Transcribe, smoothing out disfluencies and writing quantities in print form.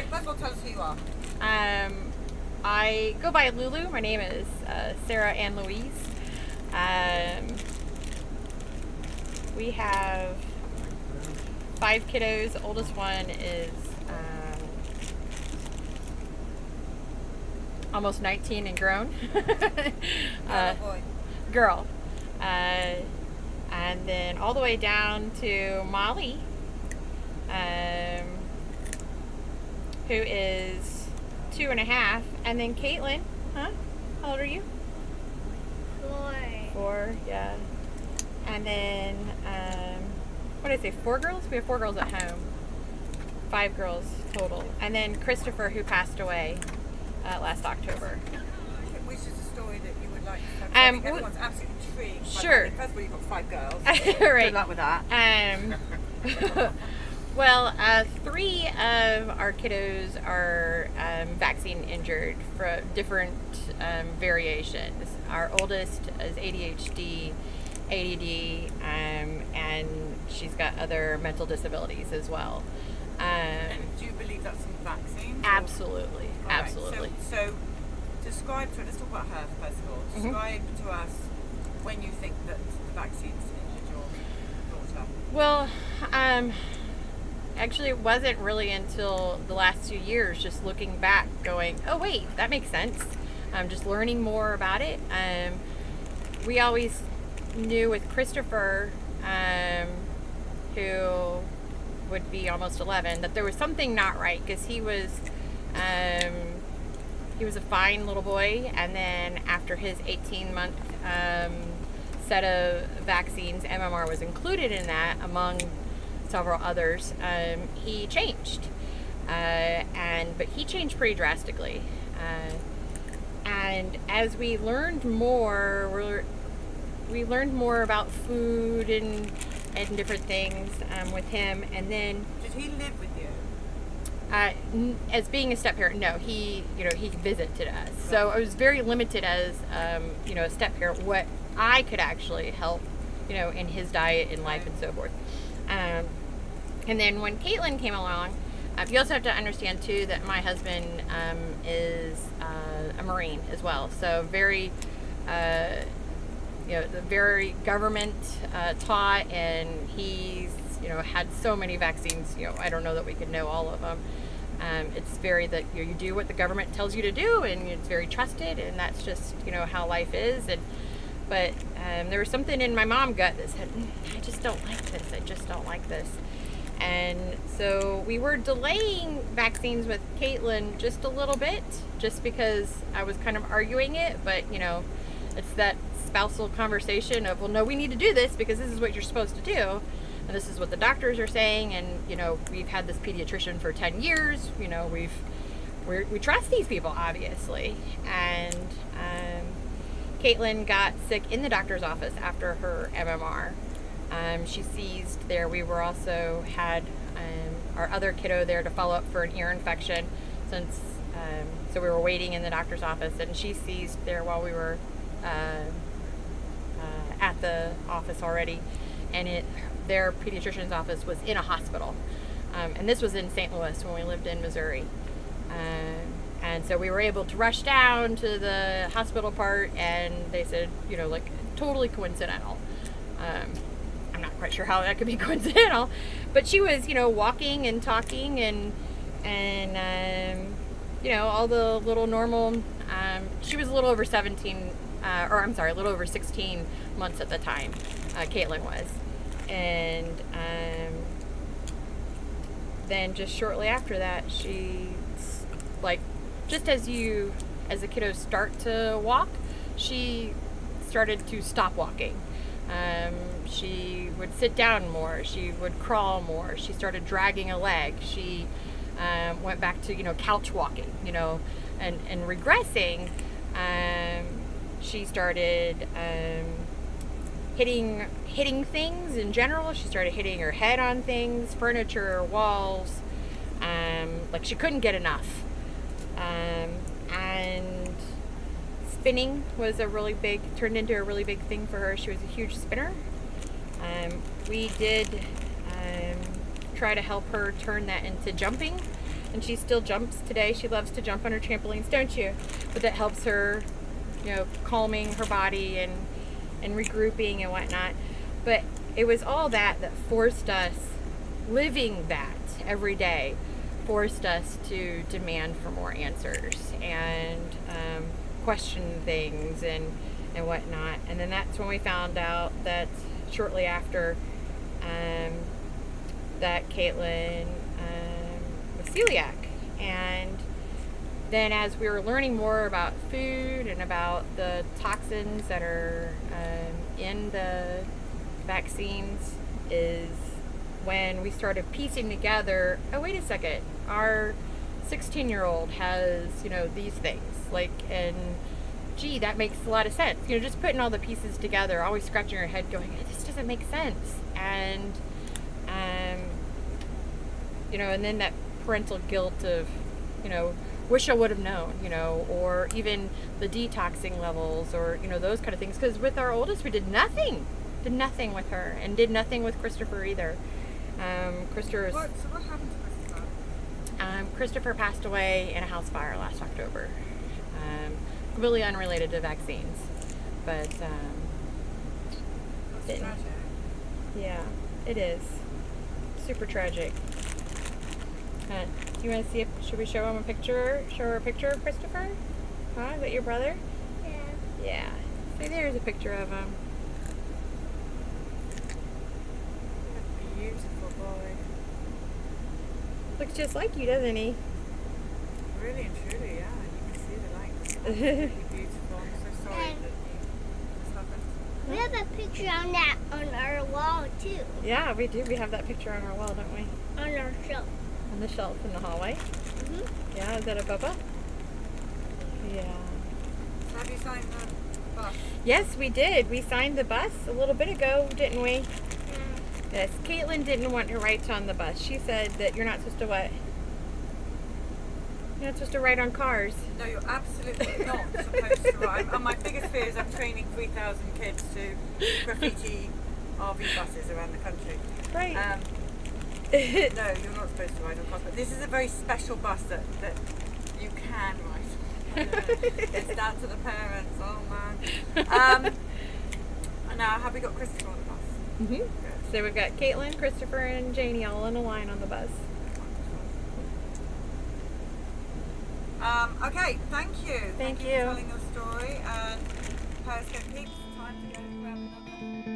Right, first of all, tell us who you are. I go by Lulu. My name is Sarah Ann Louise. We have 5 kiddos. The oldest one is almost 19 and grown. Boy. Girl. And then all the way down to Molly, who is 2.5, and then Katelyn, huh? How old are you? 4. 4, yeah. And then, what did I say, 4 girls? We have 4 girls at home. 5 girls total. And then Christopher, who passed away last October. Which is a story that you would like to tell. Everyone's absolutely intrigued. Sure. First of all, you've got 5 girls. Right. Good luck with that. Well, 3 of our kiddos are vaccine injured for different variations. Our oldest is ADHD, ADD, and she's got other mental disabilities as well. And do you believe that's from vaccines? Absolutely, absolutely. Right, so describe to us, let's talk about her first of all. Describe to us when you think that the vaccines injured your daughter. Well, actually, it wasn't really until the last 2 years, just looking back, going, oh, wait, that makes sense. Just learning more about it. We always knew with Christopher, who would be almost 11, that there was something not right, because he was a fine little boy, and then after his 18-month set of vaccines, MMR was included in that, among several others, he changed. But he changed pretty drastically. And as we learned more, we learned more about food and different things with him. And then, did he live with you? As being a step parent, no, he visited us. Right. So I was very limited as a step parent, what I could actually help, in his diet and life and so forth. And then when Katelyn came along, you also have to understand too that my husband is a Marine as well, so very, very government taught, and he's had so many vaccines. I don't know that we could know all of them. It's very that you do what the government tells you to do, and it's very trusted, and that's just how life is. But there was something in my mom gut that said, I just don't like this. I just don't like this. And so we were delaying vaccines with Katelyn just a little bit, just because I was kind of arguing it. But, it's that spousal conversation of, well, no, we need to do this because this is what you're supposed to do. And this is what the doctors are saying. And, we've had this pediatrician for 10 years. We trust these people, obviously. And Katelyn got sick in the doctor's office after her MMR. She seized there. We were also had our other kiddo there to follow up for an ear infection, so we were waiting in the doctor's office, and she seized there while we were at the office already, and their pediatrician's office was in a hospital, and this was in St. Louis when we lived in Missouri, and so we were able to rush down to the hospital part, and they said, totally coincidental. I'm not quite sure how that could be coincidental, but she was, walking and talking and all the little normal. She was a little over 16 months at the time. Katelyn was, and then just shortly after that, she, just as the kiddos start to walk, she started to stop walking. She would sit down more. She would crawl more. She started dragging a leg. She went back to couch walking, and regressing. She started hitting things in general. She started hitting her head on things, furniture, walls. She couldn't get enough. And spinning was turned into a really big thing for her. She was a huge spinner. We did try to help her turn that into jumping, and she still jumps today. She loves to jump on her trampolines, don't you? But that helps her, calming her body and regrouping and whatnot. But it was all that forced us, living that every day, forced us to demand for more answers and question things and whatnot. And then that's when we found out that shortly after that Katelyn was celiac. And then as we were learning more about food and about the toxins that are in the vaccines is when we started piecing together, oh, wait a second, our 16-year-old has, these things. And gee, that makes a lot of sense. Just putting all the pieces together, always scratching your head going, this doesn't make sense. And, and then that parental guilt of, wish I would have known, or even the detoxing levels or, those kind of things. Because with our oldest, we did nothing with her and did nothing with Christopher either. Christopher What happened to Christopher? Christopher passed away in a house fire last October. Completely unrelated to vaccines. But, That's tragic. yeah, it is. Super tragic. You want to see should we show him a picture? Show her a picture of Christopher? Huh? Is that your brother? Yeah. Yeah. See, there's a picture of him. Beautiful boy. Looks just like you, doesn't he? Really and truly, yeah. You can see the likeness. Absolutely beautiful. I'm so sorry And that this happened. we have a picture on our wall too. Yeah, we do. We have that picture on our wall, don't we? On our shelf. On the shelf in the hallway. Mm-hmm. Yeah, is that a Bubba? Yeah. So have you signed the bus? Yes, we did. We signed the bus a little bit ago, didn't we? Yes. Katelyn didn't want to write on the bus. She said that you're not supposed to what? You're not supposed to write on cars. No, you're absolutely not supposed to ride. And my biggest fear is I'm training 3,000 kids to graffiti RV buses around the country. Right. No, you're not supposed to ride on cars. But this is a very special bus that you can ride on. It's down to the parents. Oh man. And now, have we got Christopher on the bus? Mm-hmm. Good. So we've got Katelyn, Christopher, and Janie all in a line on the bus. Okay, thank you. Thank you you. for telling your story. And Periscope Peeps, time to go and grab another.